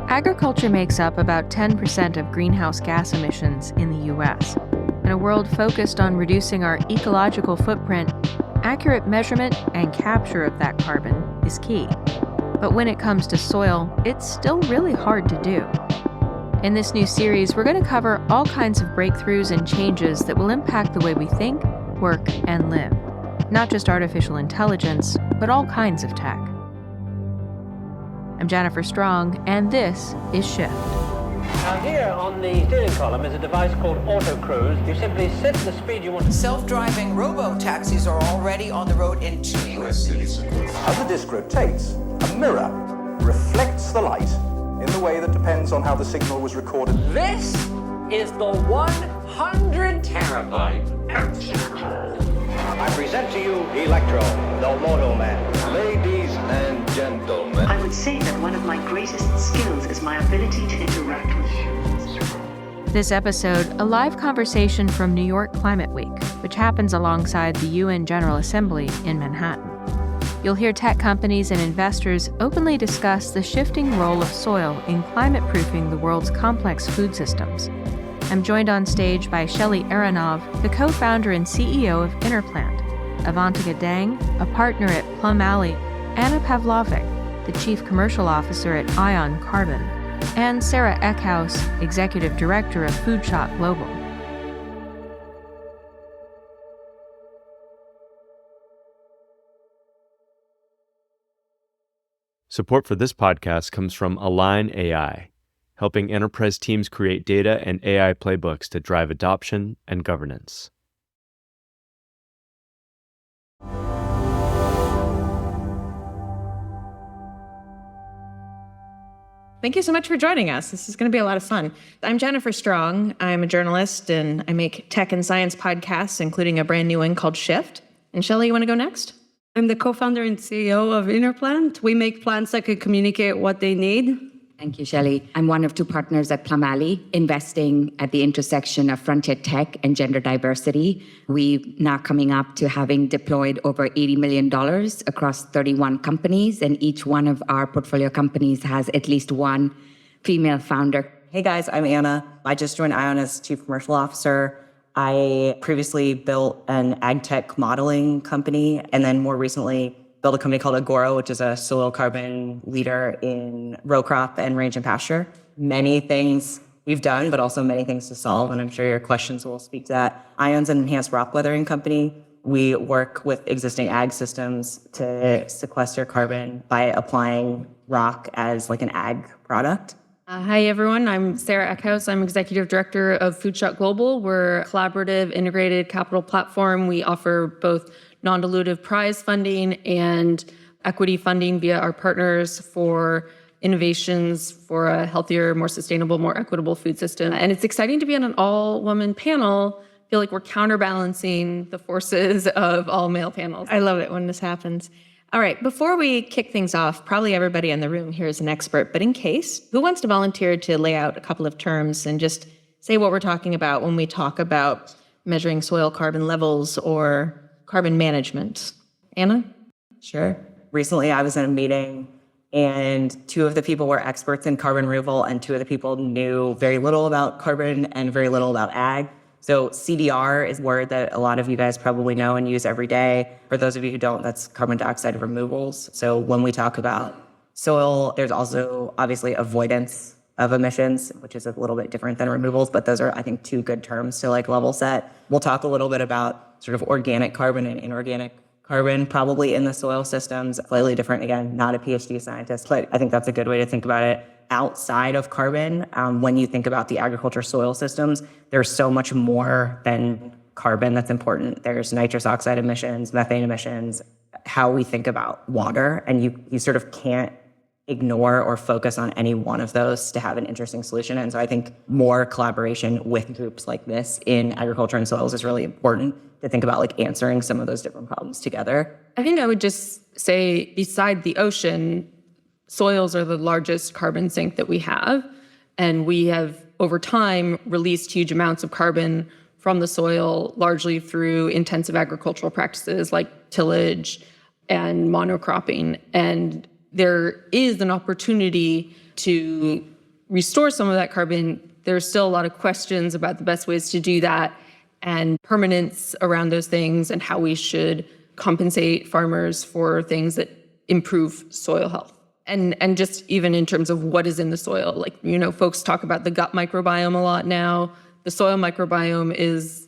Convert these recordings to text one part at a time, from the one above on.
Agriculture makes up about 10% of greenhouse gas emissions in the U.S. In a world focused on reducing our ecological footprint, accurate measurement and capture of that carbon is key. But when it comes to soil, it's still really hard to do. In this new series, we're going to cover all kinds of breakthroughs and changes that will impact the way we think, work, and live. Not just artificial intelligence, but all kinds of tech. I'm Jennifer Strong, and this is Shift. Now here on the steering column is a device called Auto Cruise. You simply set the speed you want. Self-driving robo-taxis are already on the road in 2 U.S. cities. As the disc rotates, a mirror reflects the light in the way that depends on how the signal was recorded. This is the 100 terabyte Avantika. I present to you Electro, the Moto Man. Ladies and gentlemen. I would say that one of my greatest skills is my ability to interact with humans. This episode, a live conversation from New York Climate Week, which happens alongside the UN General Assembly in Manhattan. You'll hear tech companies and investors openly discuss the shifting role of soil in climate-proofing the world's complex food systems. I'm joined on stage by Shelley Aronov, the co-founder and CEO of Innerplant, Avantika Daing, a partner at Plum, Anna Pavlovic, the chief commercial officer at Eion Carbon, and Sara Eckhouse, executive director of FoodShot Global. Support for this podcast comes from Align AI, helping enterprise teams create data and AI playbooks to drive adoption and governance. Thank you so much for joining us. This is going to be a lot of fun. I'm Jennifer Strong. I'm a journalist, and I make tech and science podcasts, including a brand new one called Shift. And Shelley, you want to go next? I'm the co-founder and CEO of Innerplant. We make plants that can communicate what they need. Thank you, Shelley. I'm one of two partners at Plum, investing at the intersection of frontier tech and gender diversity. We're now coming up to having deployed over $80 million across 31 companies, and each one of our portfolio companies has at least one female founder. Hey guys, I'm Anna. I just joined Eion as Chief Commercial Officer. I previously built an ag tech modeling company, and then more recently built a company called Agora, which is a soil carbon leader in row crop and range and pasture. Many things we've done, but also many things to solve, and I'm sure your questions will speak to that. Eion's an enhanced rock weathering company. We work with existing ag systems to sequester carbon by applying rock as like an ag product. Hi, everyone. I'm Sara Eckhouse. I'm Executive Director of FoodShot Global. We're a collaborative, integrated capital platform. We offer both non-dilutive prize funding and equity funding via our partners for innovations for a healthier, more sustainable, more equitable food system. And it's exciting to be on an all-woman panel. I feel like we're counterbalancing the forces of all-male panels. I love it when this happens. All right, before we kick things off, probably everybody in the room here is an expert, but in case, who wants to volunteer to lay out a couple of terms and just say what we're talking about when we talk about measuring soil carbon levels or carbon management? Anna? Sure. Recently, I was in a meeting, and two of the people were experts in carbon removal, and two of the people knew very little about carbon and very little about ag. So CDR is a word that a lot of you guys probably know and use every day. For those of you who don't, that's carbon dioxide removals. So when we talk about soil, there's also obviously avoidance of emissions, which is a little bit different than removals, but those are, I think, two good terms to like level set. We'll talk a little bit about sort of organic carbon and inorganic carbon, probably in the soil systems, slightly different. Again, not a PhD scientist, but I think that's a good way to think about it. Outside of carbon, when you think about the agriculture soil systems, there's so much more than carbon that's important. There's nitrous oxide emissions, methane emissions, how we think about water, and you sort of can't ignore or focus on any one of those to have an interesting solution. And so I think more collaboration with groups like this in agriculture and soils is really important to think about like answering some of those different problems together. I think I would just say beside the ocean, soils are the largest carbon sink that we have. And we have, over time, released huge amounts of carbon from the soil, largely through intensive agricultural practices like tillage and monocropping. And there is an opportunity to restore some of that carbon, there's still a lot of questions about the best ways to do that and permanence around those things and how we should compensate farmers for things that improve soil health. And just even in terms of what is in the soil, like, folks talk about the gut microbiome a lot now. The soil microbiome is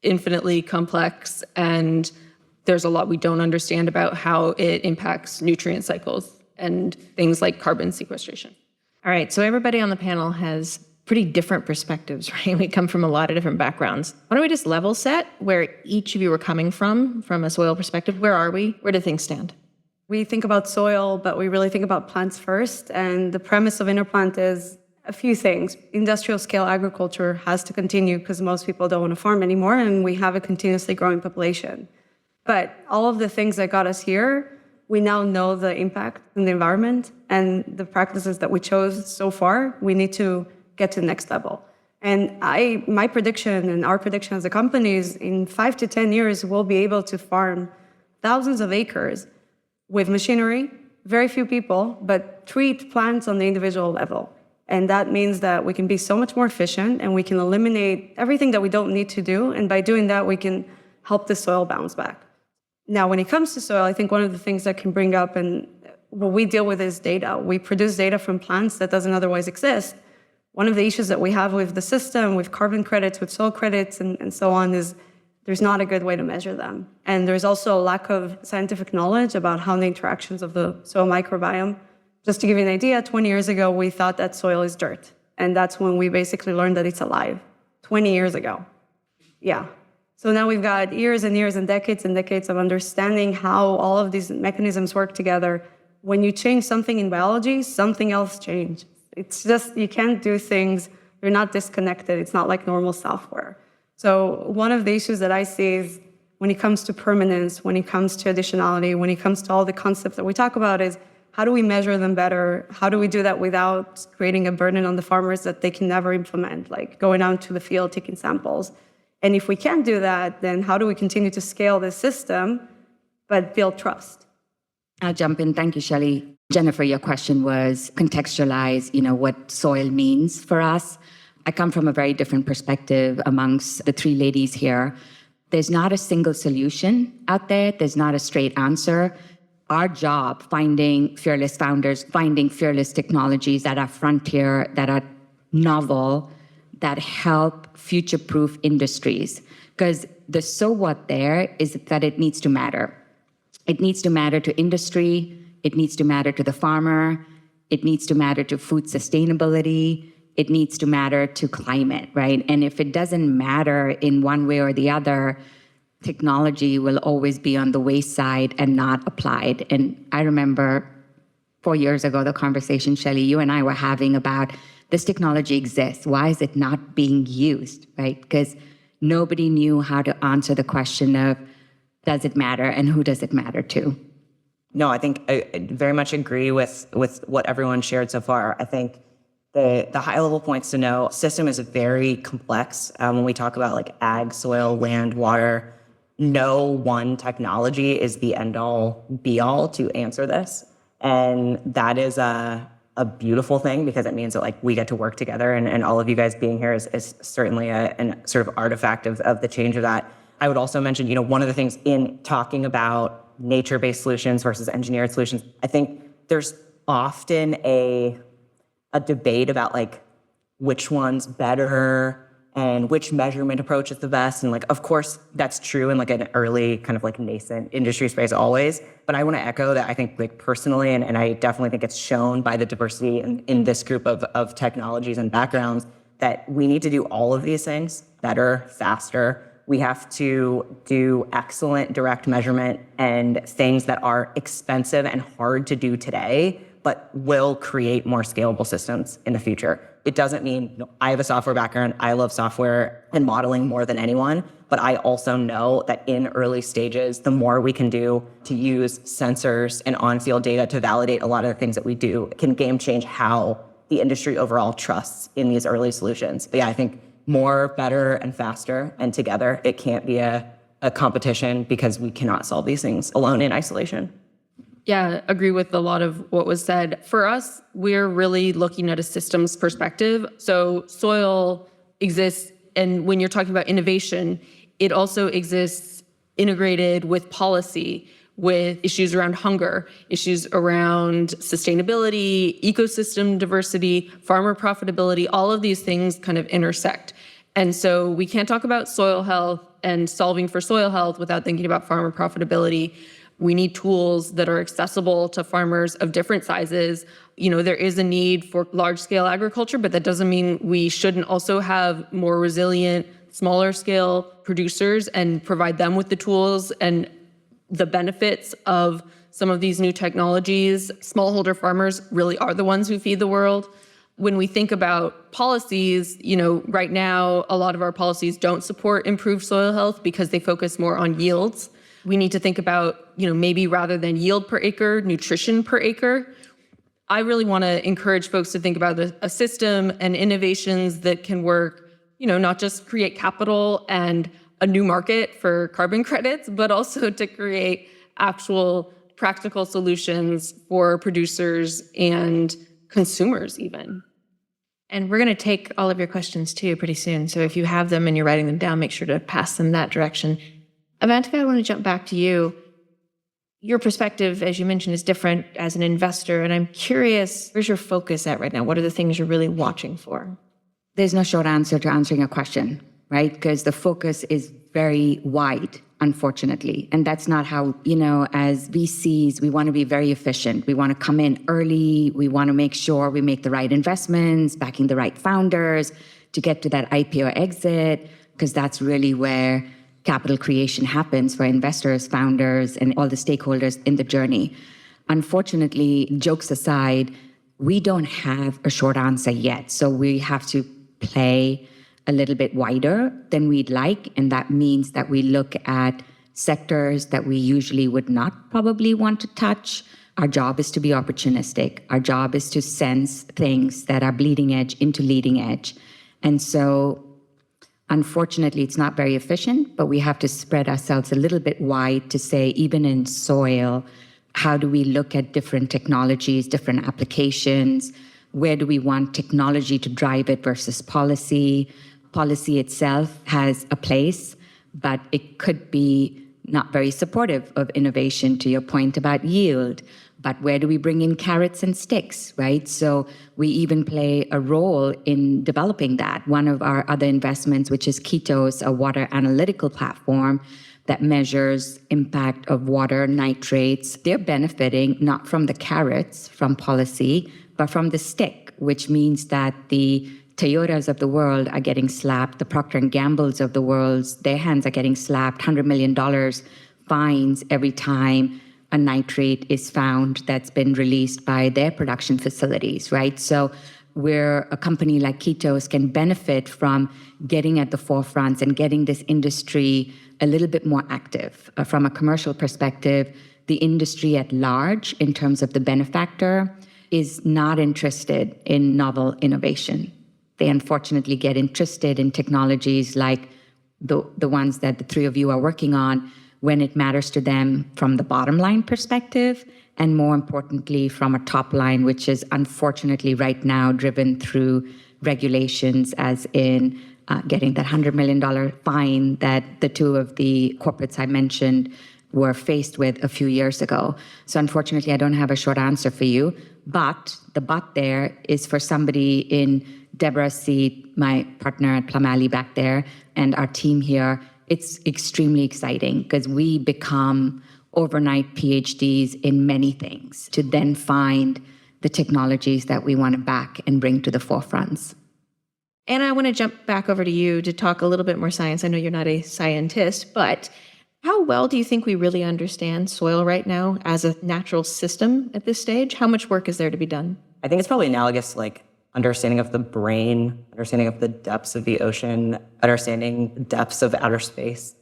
infinitely complex, and there's a lot we don't understand about how it impacts nutrient cycles and things like carbon sequestration. All right, so everybody on the panel has pretty different perspectives, right? We come from a lot of different backgrounds. Why don't we just level set where each of you are coming from a soil perspective? Where are we? Where do things stand? We think about soil, but we really think about plants first. And the premise of Innerplant is a few things. Industrial scale agriculture has to continue because most people don't want to farm anymore, and we have a continuously growing population. But all of the things that got us here, we now know the impact on the environment, and the practices that we chose so far, we need to get to the next level. And my prediction and our prediction as a company is in 5 to 10 years, we'll be able to farm thousands of acres with machinery, very few people, but treat plants on the individual level. And that means that we can be so much more efficient and we can eliminate everything that we don't need to do. And by doing that, we can help the soil bounce back. Now, when it comes to soil, I think one of the things that can bring up and what we deal with is data. We produce data from plants that doesn't otherwise exist. One of the issues that we have with the system, with carbon credits, with soil credits, and so on, is there's not a good way to measure them. And there's also a lack of scientific knowledge about how the interactions of the soil microbiome. Just to give you an idea, 20 years ago, we thought that soil is dirt. And that's when we basically learned that it's alive. 20 years ago. Yeah. So now we've got years and years and decades of understanding how all of these mechanisms work together. When you change something in biology, something else changes. It's just, you can't do things, you're not disconnected. It's not like normal software. So one of the issues that I see is when it comes to permanence, when it comes to additionality, when it comes to all the concepts that we talk about is how do we measure them better? How do we do that without creating a burden on the farmers that they can never implement, like going out to the field, taking samples? And if we can't do that, then how do we continue to scale this system, but build trust? I'll jump in. Thank you, Shelley. Jennifer, your question was contextualize, what soil means for us. I come from a very different perspective amongst the three ladies here. There's not a single solution out there. There's not a straight answer. Our job, finding fearless founders, finding fearless technologies that are frontier, that are novel, that help future-proof industries. Because the so what there is that it needs to matter. It needs to matter to industry. It needs to matter to the farmer. It needs to matter to food sustainability. It needs to matter to climate, right? And if it doesn't matter in one way or the other, technology will always be on the wayside and not applied. And I remember 4 years ago, the conversation, Shelley, you and I were having about this technology exists. Why is it not being used, right? Because nobody knew how to answer the question of, does it matter and who does it matter to? No, I think I very much agree with what everyone shared so far. I think the high-level points to know, system is very complex. When we talk about like ag, soil, land, water, no one technology is the end-all, be-all to answer this. And that is a beautiful thing because it means that like we get to work together, and all of you guys being here is certainly a sort of artifact of the change of that. I would also mention, one of the things in talking about nature-based solutions versus engineered solutions, I think there's often a debate about like which one's better and which measurement approach is the best. And like, of course, that's true in like an early kind of like nascent industry space always. But I want to echo that I think like personally, and I definitely think it's shown by the diversity in this group of technologies and backgrounds, that we need to do all of these things better, faster. We have to do excellent direct measurement and things that are expensive and hard to do today, but will create more scalable systems in the future. It doesn't mean I have a software background, I love software and modeling more than anyone, but I also know that in early stages, the more we can do to use sensors and on-field data to validate a lot of the things that we do can game change how the industry overall trusts in these early solutions. But yeah, I think more, better, and faster, and together. It can't be a competition because we cannot solve these things alone in isolation. Yeah, agree with a lot of what was said. For us, we're really looking at a systems perspective. So soil exists, and when you're talking about innovation, it also exists integrated with policy, with issues around hunger, issues around sustainability, ecosystem diversity, farmer profitability. All of these things kind of intersect. And so we can't talk about soil health and solving for soil health without thinking about farmer profitability. We need tools that are accessible to farmers of different sizes. There is a need for large-scale agriculture, but that doesn't mean we shouldn't also have more resilient, smaller-scale producers and provide them with the tools and the benefits of some of these new technologies. Smallholder farmers really are the ones who feed the world. When we think about policies, right now, a lot of our policies don't support improved soil health because they focus more on yields. We need to think about, maybe rather than yield per acre, nutrition per acre. I really want to encourage folks to think about a system and innovations that can work, not just create capital and a new market for carbon credits, but also to create actual practical solutions for producers and consumers even. And we're going to take all of your questions too pretty soon. So if you have them and you're writing them down, make sure to pass them that direction. Avantika, I want to jump back to you. Your perspective, as you mentioned, is different as an investor. And I'm curious, where's your focus at right now? What are the things you're really watching for? There's no short answer to answering a question, right? Because the focus is very wide, unfortunately. And that's not how, as VCs, we want to be very efficient. We want to come in early. We want to make sure we make the right investments, backing the right founders to get to that IPO exit, because that's really where capital creation happens for investors, founders, and all the stakeholders in the journey. Unfortunately, jokes aside, we don't have a short answer yet. So we have to play a little bit wider than we'd like. And that means that we look at sectors that we usually would not probably want to touch. Our job is to be opportunistic. Our job is to sense things that are bleeding edge into leading edge. And so, unfortunately, it's not very efficient, but we have to spread ourselves a little bit wide to say, even in soil, how do we look at different technologies, different applications? Where do we want technology to drive it versus policy? Policy itself has a place, but it could be not very supportive of innovation, to your point about yield. But where do we bring in carrots and sticks, right? So we even play a role in developing that. One of our other investments, which is Ketos, a water analytical platform that measures impact of water nitrates, they're benefiting not from the carrots, from policy, but from the stick, which means that the Toyotas of the world are getting slapped. The Procter & Gamble's of the world, their hands are getting slapped. $100 million fines every time a nitrate is found that's been released by their production facilities, right? So where a company like Ketos can benefit from getting at the forefront and getting this industry a little bit more active. From a commercial perspective, the industry at large, in terms of the benefactor, is not interested in novel innovation. They unfortunately get interested in technologies like the ones that the three of you are working on when it matters to them from the bottom line perspective, and more importantly, from a top line, which is unfortunately right now driven through regulations, as in getting that $100 million fine that the two of the corporates I mentioned were faced with a few years ago. So unfortunately, I don't have a short answer for you, but the but there is for somebody in Deborah's seat, my partner at Plum back there, and our team here. It's extremely exciting because we become overnight PhDs in many things to then find the technologies that we want to back and bring to the forefronts. Anna, I want to jump back over to you to talk a little bit more science. I know you're not a scientist, but how well do you think we really understand soil right now as a natural system at this stage? How much work is there to be done? I think it's probably analogous to understanding of the brain, understanding of the depths of the ocean, understanding the depths of outer space.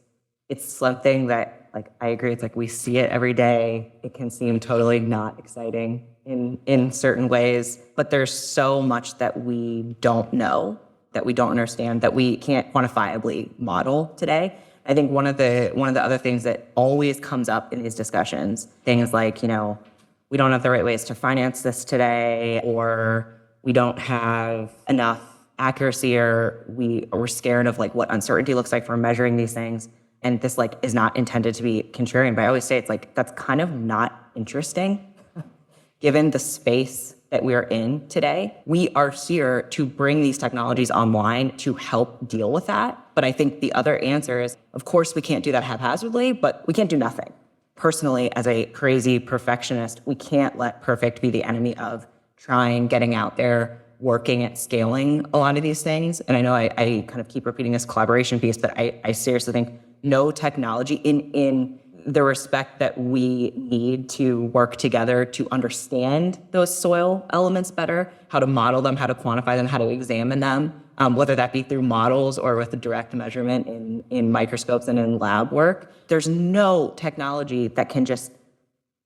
It's something that, I agree, it's we see it every day. It can seem totally not exciting in certain ways, but there's so much that we don't know, that we don't understand, that we can't quantifiably model today. I think one of the other things that always comes up in these discussions, things like, we don't have the right ways to finance this today, or we don't have enough accuracy, or we're scared of like what uncertainty looks like for measuring these things. And this like is not intended to be contrarian, but I always say it's like, that's kind of not interesting given the space that we're in today. We are here to bring these technologies online to help deal with that. But I think the other answer is, of course, we can't do that haphazardly, but we can't do nothing. Personally, as a crazy perfectionist, we can't let perfect be the enemy of trying, getting out there, working at scaling a lot of these things. And I know I kind of keep repeating this collaboration piece, but I seriously think no technology in the respect that we need to work together to understand those soil elements better, how to model them, how to quantify them, how to examine them, whether that be through models or with a direct measurement in microscopes and in lab work. There's no technology that can just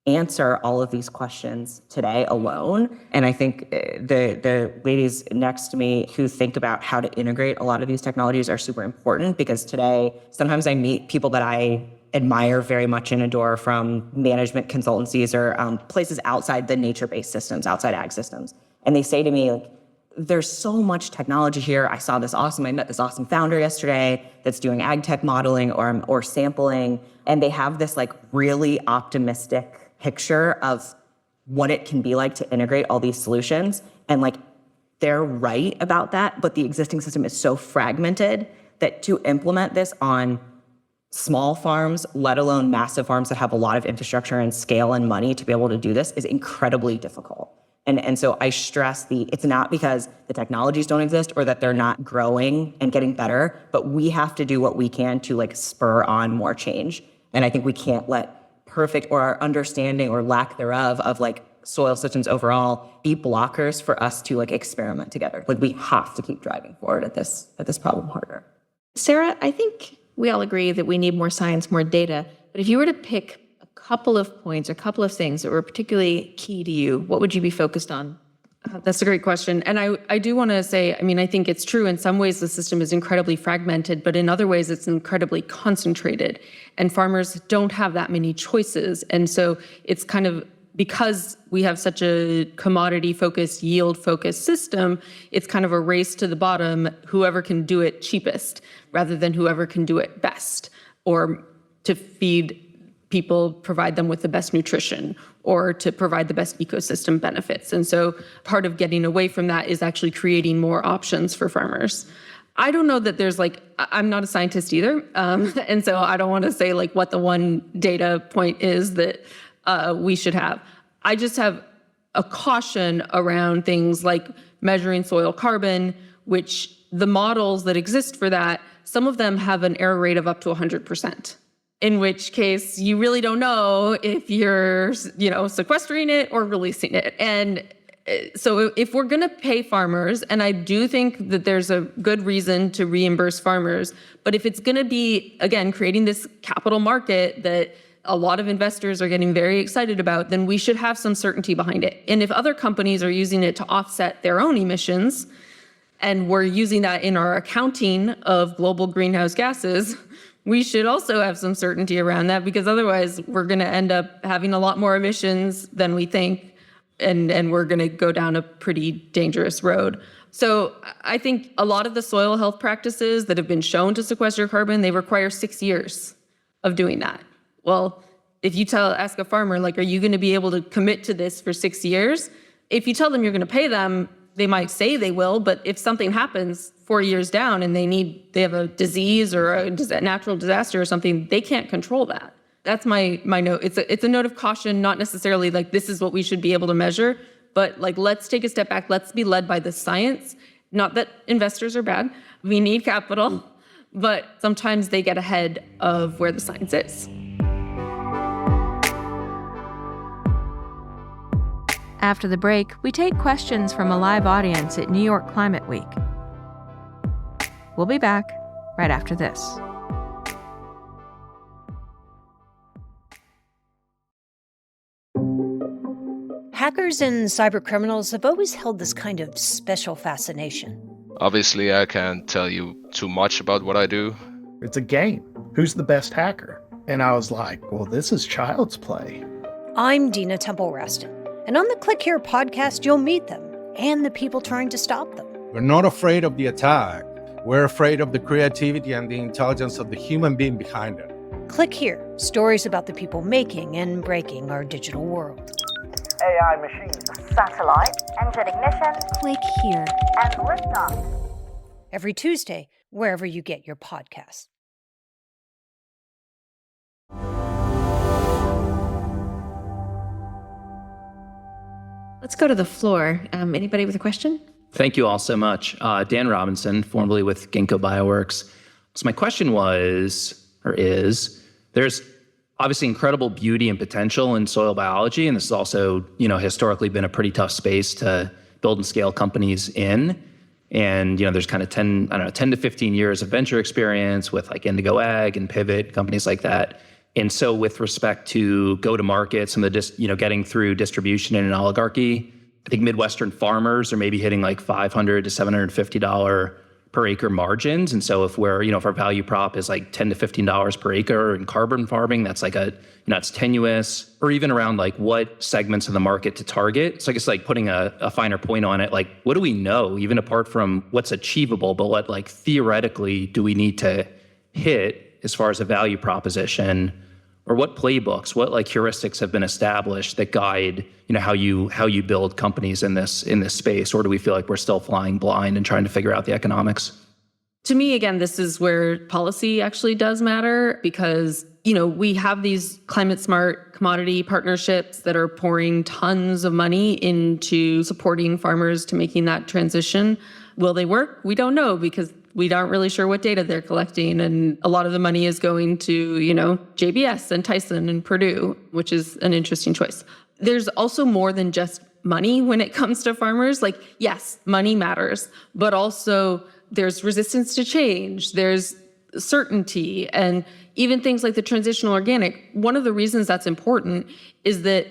answer all of these questions today alone. And I think the ladies next to me who think about how to integrate a lot of these technologies are super important, because today, sometimes I meet people that I admire very much and adore from management consultancies or places outside the nature-based systems, outside ag systems. And they say to me, like, there's so much technology here. I met this awesome founder yesterday that's doing ag tech modeling or sampling. And they have this like really optimistic picture of what it can be like to integrate all these solutions. And like, they're right about that, but the existing system is so fragmented that to implement this on small farms, let alone massive farms that have a lot of infrastructure and scale and money to be able to do this, is incredibly difficult. And so I stress it's not because the technologies don't exist or that they're not growing and getting better, but we have to do what we can to like spur on more change. And I think we can't let perfect or our understanding or lack thereof of like soil systems overall be blockers for us to like experiment together. Like, we have to keep driving forward at this problem harder. Sara, I think we all agree that we need more science, more data. But if you were to pick a couple of points, a couple of things that were particularly key to you, what would you be focused on? That's a great question. And I do want to say, I think it's true in some ways the system is incredibly fragmented, but in other ways it's incredibly concentrated. And farmers don't have that many choices. And so it's kind of, because we have such a commodity-focused, yield-focused system, it's kind of a race to the bottom, whoever can do it cheapest, rather than whoever can do it best, or to feed people, provide them with the best nutrition, or to provide the best ecosystem benefits. And so part of getting away from that is actually creating more options for farmers. I don't know that there's like, I'm not a scientist either, and so I don't want to say like what the one data point is that we should have. I just have a caution around things like measuring soil carbon, which the models that exist for that, some of them have an error rate of up to 100%, in which case you really don't know if you're, sequestering it or releasing it. And so if we're going to pay farmers, and I do think that there's a good reason to reimburse farmers, but if it's going to be, again, creating this capital market that a lot of investors are getting very excited about, then we should have some certainty behind it. And if other companies are using it to offset their own emissions, and we're using that in our accounting of global greenhouse gases, we should also have some certainty around that, because otherwise we're going to end up having a lot more emissions than we think, and we're going to go down a pretty dangerous road. So I think a lot of the soil health practices that have been shown to sequester carbon, they require 6 years of doing that. Well, if you ask a farmer, like, are you going to be able to commit to this for 6 years? If you tell them you're going to pay them, they might say they will, but if something happens 4 years down and they have a disease or a natural disaster or something, they can't control that. That's my note. It's a note of caution, not necessarily like this is what we should be able to measure, but like, let's take a step back. Let's be led by the science. Not that investors are bad. We need capital, but sometimes they get ahead of where the science is. After the break, we take questions from a live audience at New York Climate Week. We'll be back right after this. Hackers and cybercriminals have always held this kind of special fascination. Obviously, I can't tell you too much about what I do. It's a game. who's the best hacker? And I was like, well, this is child's play. I'm Dina Temple-Raston, and on the Click Here podcast, you'll meet them and the people trying to stop them. We're not afraid of the attack. We're afraid of the creativity and the intelligence of the human being behind it. Click Here, stories about the people making and breaking our digital world. AI machines. Satellite. Engine ignition. Click Here. And liftoff. Every Tuesday, wherever you get your podcasts. Let's go to the floor. Anybody with a question? Thank you all so much. Dan Robinson, formerly with Ginkgo Bioworks. So my question was, or is, there's obviously incredible beauty and potential in soil biology, and this has also, historically been a pretty tough space to build and scale companies in. And, there's kind of 10 to 15 years of venture experience with like Indigo Ag and Pivot, companies like that. And so with respect to go-to-market, some of the, getting through distribution in an oligarchy, I think Midwestern farmers are maybe hitting like $500 to $750 per acre margins. And so if if our value prop is like $10 to $15 per acre in carbon farming, that's like it's tenuous, or even around like what segments of the market to target. So I guess like putting a finer point on it, like what do we know, even apart from what's achievable, but what like theoretically do we need to hit as far as a value proposition, or what playbooks, what like heuristics have been established that guide, how you build companies in this space? Or do we feel like we're still flying blind and trying to figure out the economics? To me, again, this is where policy actually does matter, because, we have these climate smart commodity partnerships that are pouring tons of money into supporting farmers to making that transition. Will they work? We don't know, because we aren't really sure what data they're collecting. And a lot of the money is going to, JBS and Tyson and Purdue, which is an interesting choice. There's also more than just money when it comes to farmers. Like, yes, money matters, but also there's resistance to change. There's certainty, and even things like the transitional organic. One of the reasons that's important is that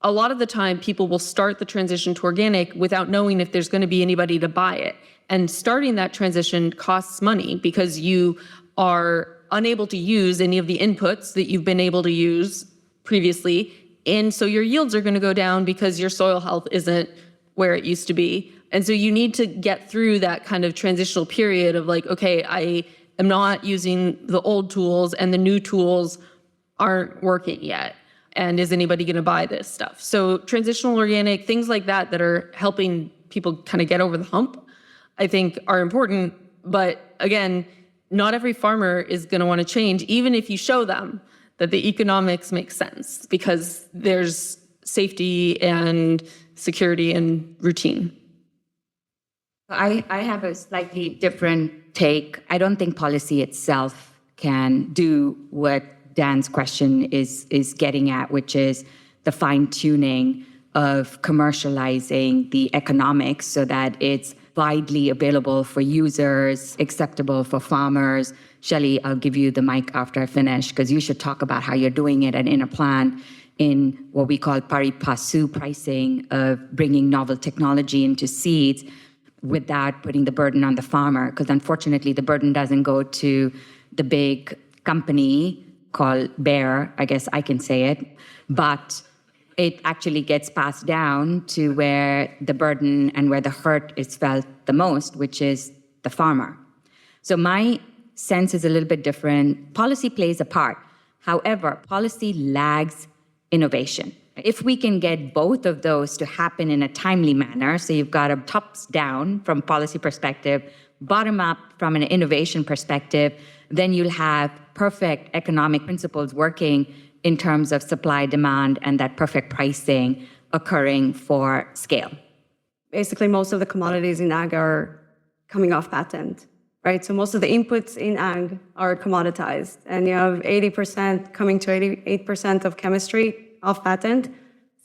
a lot of the time people will start the transition to organic without knowing if there's going to be anybody to buy it. And starting that transition costs money because you are unable to use any of the inputs that you've been able to use previously. And so your yields are going to go down because your soil health isn't where it used to be. And so you need to get through that kind of transitional period of like, okay, I am not using the old tools and the new tools aren't working yet. And is anybody going to buy this stuff? So transitional organic, things like that are helping people kind of get over the hump, I think are important. But again, not every farmer is going to want to change, even if you show them that the economics make sense, because there's safety and security and routine. I have a slightly different take. I don't think policy itself can do what Dan's question is getting at, which is the fine-tuning of commercializing the economics so that it's widely available for users, acceptable for farmers. Shelley, I'll give you the mic after I finish, because you should talk about how you're doing it at Innerplant in what we call pari passu pricing, of bringing novel technology into seeds without putting the burden on the farmer. Because unfortunately, the burden doesn't go to the big company called Bayer, I guess I can say it, but it actually gets passed down to where the burden and where the hurt is felt the most, which is the farmer. So my sense is a little bit different. Policy plays a part. However, policy lags innovation. If we can get both of those to happen in a timely manner, so you've got a tops down from policy perspective, bottom up from an innovation perspective, then you'll have perfect economic principles working in terms of supply, demand, and that perfect pricing occurring for scale. Basically, most of the commodities in ag are coming off patent, right? So most of the inputs in ag are commoditized, and you have 80% coming to 88% of chemistry off patent.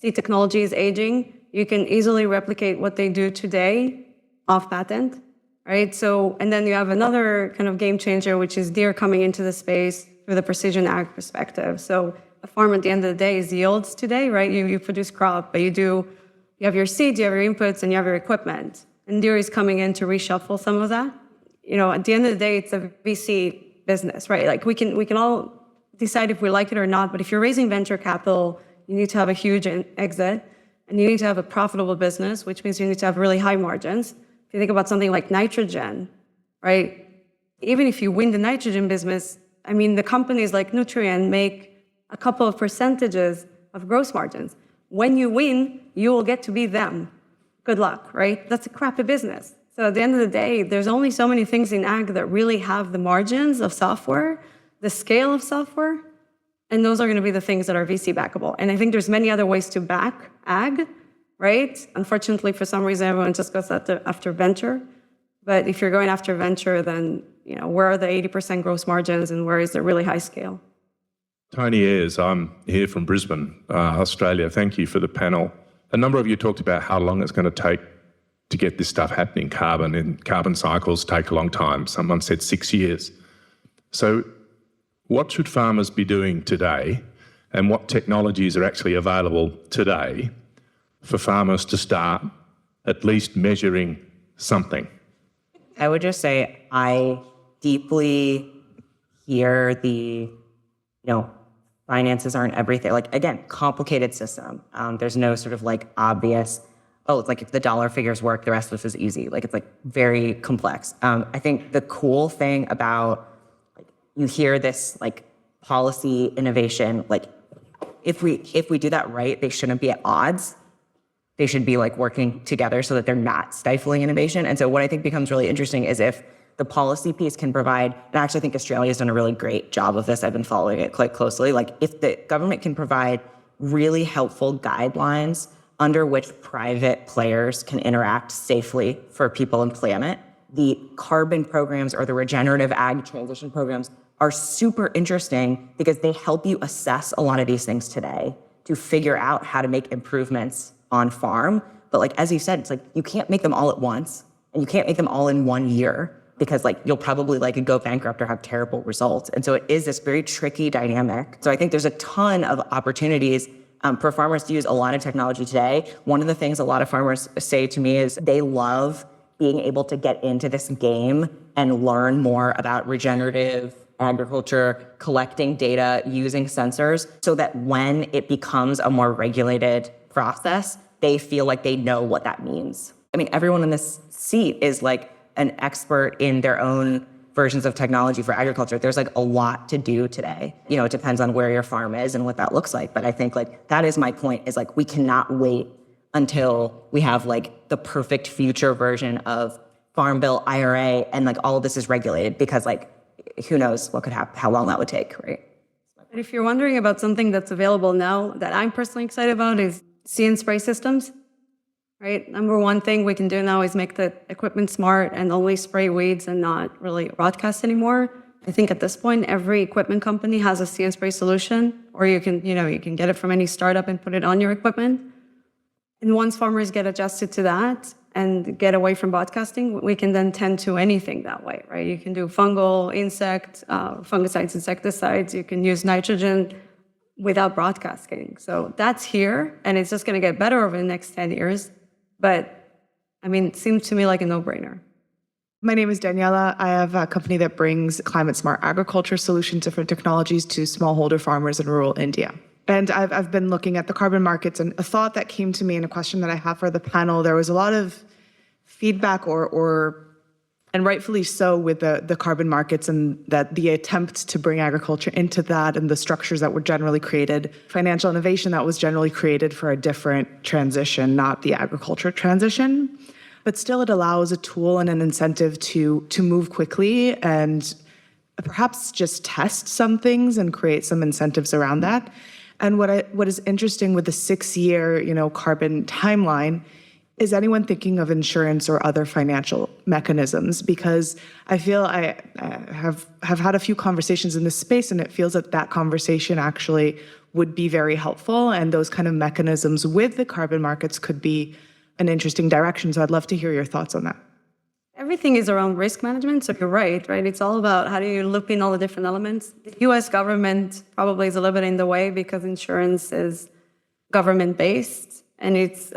Seed technology is aging. You can easily replicate what they do today off patent, right? So, and then you have another kind of game changer, which is Deere coming into the space through the precision ag perspective. So a farm at the end of the day is yields today, right? You produce crop, but you have your seeds, you have your inputs, and you have your equipment. And Deere is coming in to reshuffle some of that. At the end of the day, it's a VC business, right? Like we can all decide if we like it or not, but if you're raising venture capital, you need to have a huge exit, and you need to have a profitable business, which means you need to have really high margins. If you think about something like nitrogen, right? Even if you win the nitrogen business, I mean, the companies like Nutrien make a couple of percentages of gross margins. When you win, you will get to be them. Good luck, right? That's a crappy business. So at the end of the day, there's only so many things in ag that really have the margins of software, the scale of software, and those are going to be the things that are VC backable. And I think there's many other ways to back ag, right? Unfortunately, for some reason, everyone just goes after venture. But if you're going after venture, then where are the 80% gross margins and where is the really high scale? Tony Ayres, I'm here from Brisbane, Australia. Thank you for the panel. A number of you talked about how long it's going to take to get this stuff happening. Carbon cycles take a long time. Someone said 6 years. So what should farmers be doing today, and what technologies are actually available today for farmers to start at least measuring something? I would just say I deeply hear the, finances aren't everything. Like, again, complicated system. There's no sort of like obvious, it's like if the dollar figures work, the rest of this is easy. Like, it's like very complex. I think the cool thing about, you hear this like policy innovation, like if we do that right, they shouldn't be at odds. They should be like working together so that they're not stifling innovation. And so what I think becomes really interesting is if the policy piece can provide, and I actually think Australia's done a really great job of this. I've been following it quite closely. Like if the government can provide really helpful guidelines under which private players can interact safely for people and planet, the carbon programs or the regenerative ag transition programs are super interesting because they help you assess a lot of these things today to figure out how to make improvements on farm. But like, as you said, it's like, you can't make them all at once and you can't make them all in 1 year because like, you'll probably like go bankrupt or have terrible results. And so it is this very tricky dynamic. So I think there's a ton of opportunities for farmers to use a lot of technology today. One of the things a lot of farmers say to me is they love being able to get into this game and learn more about regenerative agriculture, collecting data, using sensors, so that when it becomes a more regulated process, they feel like they know what that means. I mean, everyone in this seat is like an expert in their own versions of technology for agriculture. There's like a lot to do today. It depends on where your farm is and what that looks like. But I think like that is my point, is like we cannot wait until we have like the perfect future version of Farm Bill, IRA, and like all of this is regulated, because like who knows what could happen, how long that would take, right? But if you're wondering about something that's available now that I'm personally excited about is See and Spray systems, right? Number one thing we can do now is make the equipment smart and only spray weeds and not really broadcast anymore. I think at this point, every equipment company has a See and Spray solution, or you can get it from any startup and put it on your equipment. And once farmers get adjusted to that and get away from broadcasting, we can then tend to anything that way, right? You can do fungal, insect, fungicides, insecticides. You can use nitrogen without broadcasting. So that's here, and it's just going to get better over the next 10 years. But, I mean, it seems to me like a no-brainer. My name is Daniela. I have a company that brings climate-smart agriculture solutions, different technologies to smallholder farmers in rural India. And I've been looking at the carbon markets, and a thought that came to me and a question that I have for the panel, there was a lot of feedback and rightfully so, with the carbon markets, and that the attempt to bring agriculture into that and the structures that were generally created, financial innovation that was generally created for a different transition, not the agriculture transition. But still, it allows a tool and an incentive to move quickly and perhaps just test some things and create some incentives around that. And what is interesting with the 6-year, carbon timeline is anyone thinking of insurance or other financial mechanisms? Because I feel I have had a few conversations in this space, and it feels that conversation actually would be very helpful, and those kind of mechanisms with the carbon markets could be an interesting direction. So I'd love to hear your thoughts on that. Everything is around risk management, so you're right? It's all about how do you loop in all the different elements. The US government probably is a little bit in the way because insurance is government-based, and it's,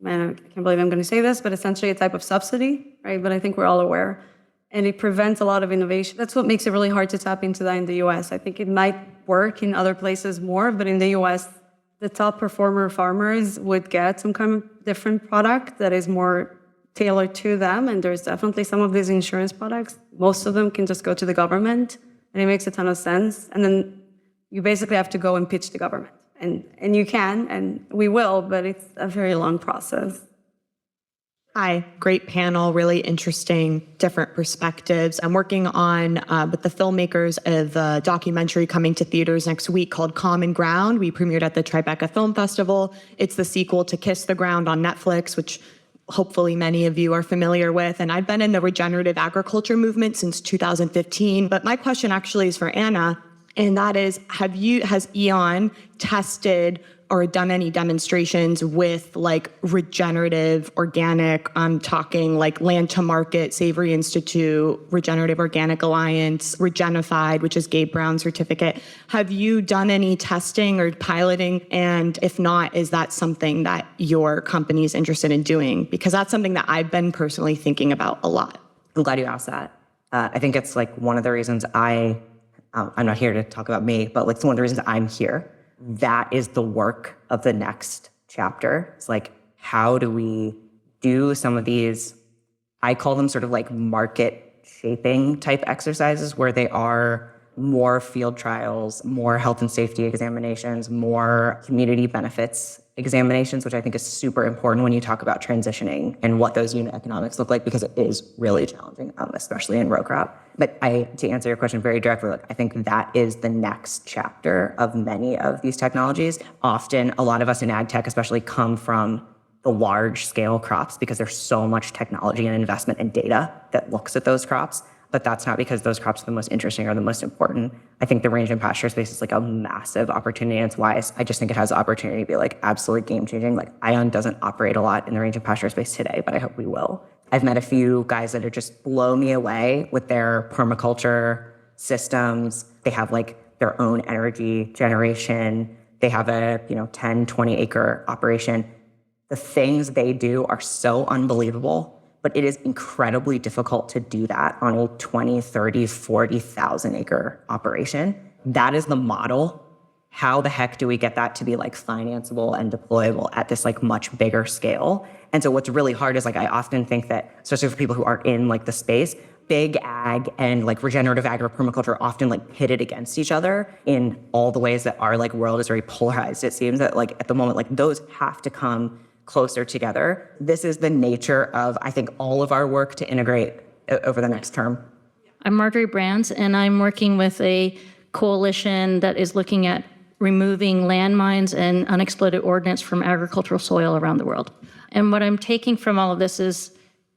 man, I can't believe I'm going to say this, but essentially a type of subsidy, right? But I think we're all aware. and it prevents a lot of innovation. That's what makes it really hard to tap into that in the US. I think it might work in other places more, but in the US, the top performer farmers would get some kind of different product that is more tailored to them. And there's definitely some of these insurance products. Most of them can just go to the government, and it makes a ton of sense. And then you basically have to go and pitch the government. And you can, and we will, but it's a very long process. Hi, great panel, really interesting, different perspectives. I'm working on, with the filmmakers of a documentary coming to theaters next week called Common Ground. We premiered at the Tribeca Film Festival. It's the sequel to Kiss the Ground on Netflix, which hopefully many of you are familiar with. And I've been in the regenerative agriculture movement since 2015. But my question actually is for Anna, and that is, has Eion tested or done any demonstrations with like regenerative organic? I'm talking like Land to Market, Savory Institute, Regenerative Organic Alliance, Regenified, which is Gabe Brown's certificate. Have you done any testing or piloting? And if not, is that something that your company is interested in doing? Because that's something that I've been personally thinking about a lot. I'm glad you asked that. I think it's like one of the reasons I'm not here to talk about me, but like it's one of the reasons I'm here. That is the work of the next chapter. It's like, how do we do some of these, I call them sort of like market shaping type exercises where they are more field trials, more health and safety examinations, more community benefits examinations, which I think is super important when you talk about transitioning and what those unit economics look like, because it is really challenging, especially in row crop. But to answer your question very directly, I think that is the next chapter of many of these technologies. Often, a lot of us in ag tech especially come from the large scale crops because there's so much technology and investment and data that looks at those crops. But that's not because those crops are the most interesting or the most important. I think the range and pasture space is like a massive opportunity. And it's why I just think it has the opportunity to be like absolutely game changing. Like Eion doesn't operate a lot in the range and pasture space today, but I hope we will. I've met a few guys that are just blow me away with their permaculture systems. They have like their own energy generation. They have a 10, 20 acre operation. The things they do are so unbelievable. But it is incredibly difficult to do that on a 20, 30, 40,000 acre operation. That is the model. How the heck do we get that to be like financeable and deployable at this like much bigger scale? And so what's really hard is like, I often think that, especially for people who are in like the space, big ag and like regenerative agri-permaculture are often like pitted against each other in all the ways that our like world is very polarized. It seems that like at the moment, like those have to come closer together. This is the nature of, I think, all of our work to integrate over the next term. I'm Marjorie Brands, and I'm working with a coalition that is looking at removing landmines and unexploded ordnance from agricultural soil around the world. And what I'm taking from all of this is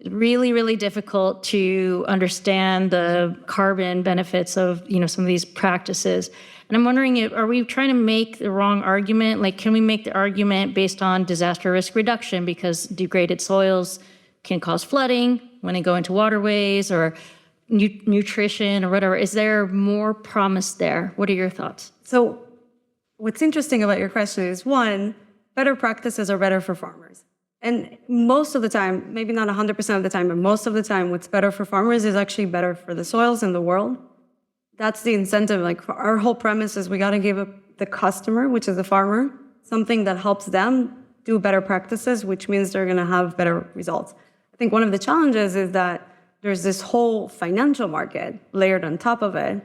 really, really difficult to understand the carbon benefits of, some of these practices. And I'm wondering, are we trying to make the wrong argument? Like, can we make the argument based on disaster risk reduction because degraded soils can cause flooding when they go into waterways, or nutrition or whatever? Is there more promise there? What are your thoughts? So what's interesting about your question is, one, better practices are better for farmers. And most of the time, maybe not 100% of the time, but most of the time, what's better for farmers is actually better for the soils and the world. That's the incentive. Like our whole premise is we got to give the customer, which is the farmer, something that helps them do better practices, which means they're going to have better results. I think one of the challenges is that there's this whole financial market layered on top of it,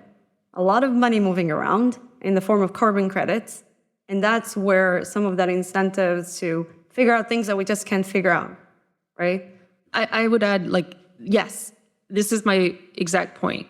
a lot of money moving around in the form of carbon credits. And that's where some of that incentives to figure out things that we just can't figure out, right? I would add, yes, this is my exact point.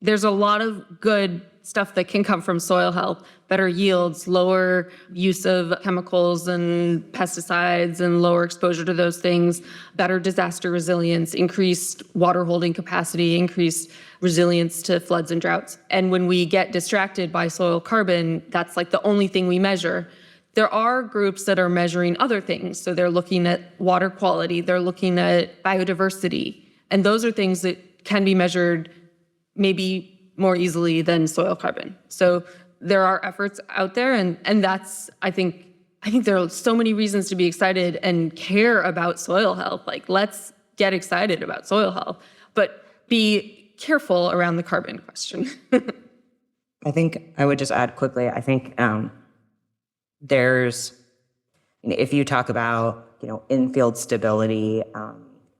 There's a lot of good stuff that can come from soil health, better yields, lower use of chemicals and pesticides and lower exposure to those things, better disaster resilience, increased water holding capacity, increased resilience to floods and droughts. And when we get distracted by soil carbon, that's like the only thing we measure. There are groups that are measuring other things. So they're looking at water quality, they're looking at biodiversity, and those are things that can be measured maybe more easily than soil carbon. So there are efforts out there, and that's, I think there are so many reasons to be excited and care about soil health. Like, let's get excited about soil health, but be careful around the carbon question. I think I would just add quickly, I think there's, if you talk about, infield stability,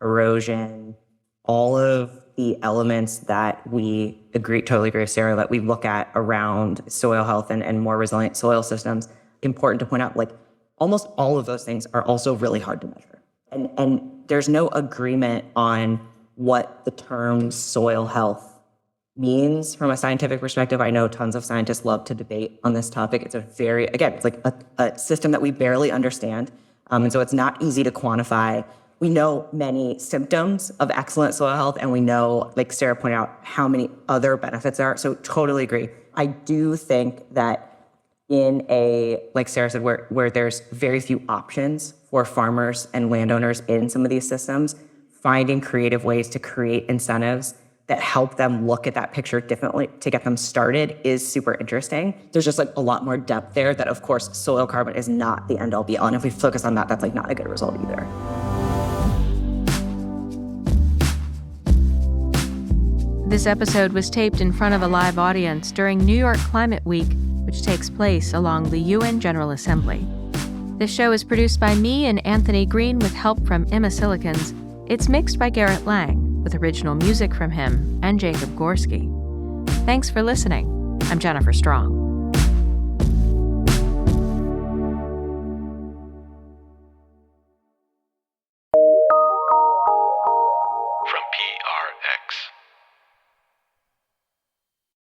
erosion, all of the elements that we totally agree with Sarah, that we look at around soil health and more resilient soil systems, important to point out, like almost all of those things are also really hard to measure. And there's no agreement on what the term soil health means from a scientific perspective. I know tons of scientists love to debate on this topic. It's it's like a system that we barely understand. And so it's not easy to quantify. We know many symptoms of excellent soil health, and we know, like Sarah pointed out, how many other benefits there are. So totally agree. I do think that in like Sarah said, where there's very few options for farmers and landowners in some of these systems, finding creative ways to create incentives that help them look at that picture differently to get them started is super interesting. There's just like a lot more depth there that, of course, soil carbon is not the end all be all. And if we focus on that, that's like not a good result either. This episode was taped in front of a live audience during New York Climate Week, which takes place along the UN General Assembly. This show is produced by me and Anthony Green with help from Emma Cillekens. It's mixed by Garret Lang, with original music from him and Jacob Gorski. Thanks for listening. I'm Jennifer Strong.